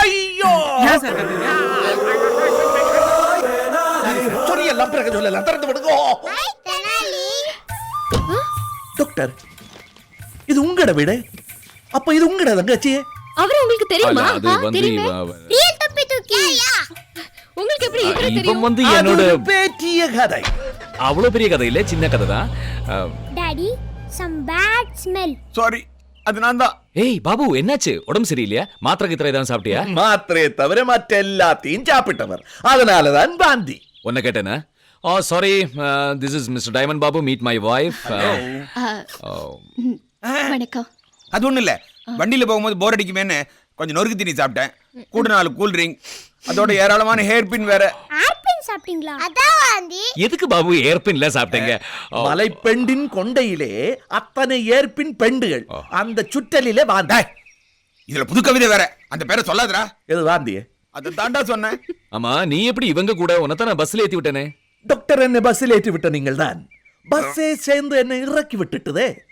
ஐயோ சொல்லலாம் பிறகு சொல்லலாம் திறந்து விடுங்கோ. டாக்டர் இது உங்களோட வீடு, அப்ப இது உங்களோட தங்கச்சி. அவர் உங்களுக்கு தெரியுமா? அது வந்து தெரியுமே. உங்களுக்கு எப்படி இவரை இவன் தெரியும்? வந்து அது என்னோட ஒரு பேட்டிய கதை. அவ்வளவு பெரிய கதை இல்ல, சின்ன கதை தான். Daddy some bad smell. Sorry, அது நான் தான். ஏய் பாபு, என்னாச்சு? உடம்பு சரியில்லையா? மாத்திரை கித்திரை தான் சாப்பிட்டியா? மாத்திரையை தவிர மற்ற எல்லாத்தையும் சாப்பிட்டவர், அதனாலதான் வாந்தி. உன்னை கேட்டேனா? Oh sorry, this is mister Diamond Babu, meet my wife. வணக்கம். அது ஒண்ணும் இல்ல, வண்டியில போகும்போது போர் அடிக்குமேன்னு கொஞ்சம் நொறுக்கு தீனி சாப்பிட்டேன். கூட 4 கூல் ட்ரிங்க், அதோட ஏராளமான ஹேர் பின் வேற. ஆப்பிள் சாப்பிட்டீங்களா? அதான் வாந்தி. எதுக்கு பாபு ஏர்பின்ல சாப்பிட்டீங்க? மலைப்பெண்டின் கொண்டையிலே அத்தனை ஏற்பின் பெண்டுகள், அந்த சுற்றலிலே வாந்த. இதுல புது கவிதை வேற, அந்த பேரை சொல்லாதடா. எது வாந்திய? அதை தாண்டா சொன்னேன். ஆமா, நீ எப்படி இவங்க கூட? உன்னதான் நான் பஸ்ல ஏத்தி விட்டேனே. டாக்டர் என்னை பஸ்ஸில் ஏற்றி விட்ட நீங்கள் தான் பஸ்ஸே சேர்ந்து என்னை இறக்கி விட்டுட்டுதே.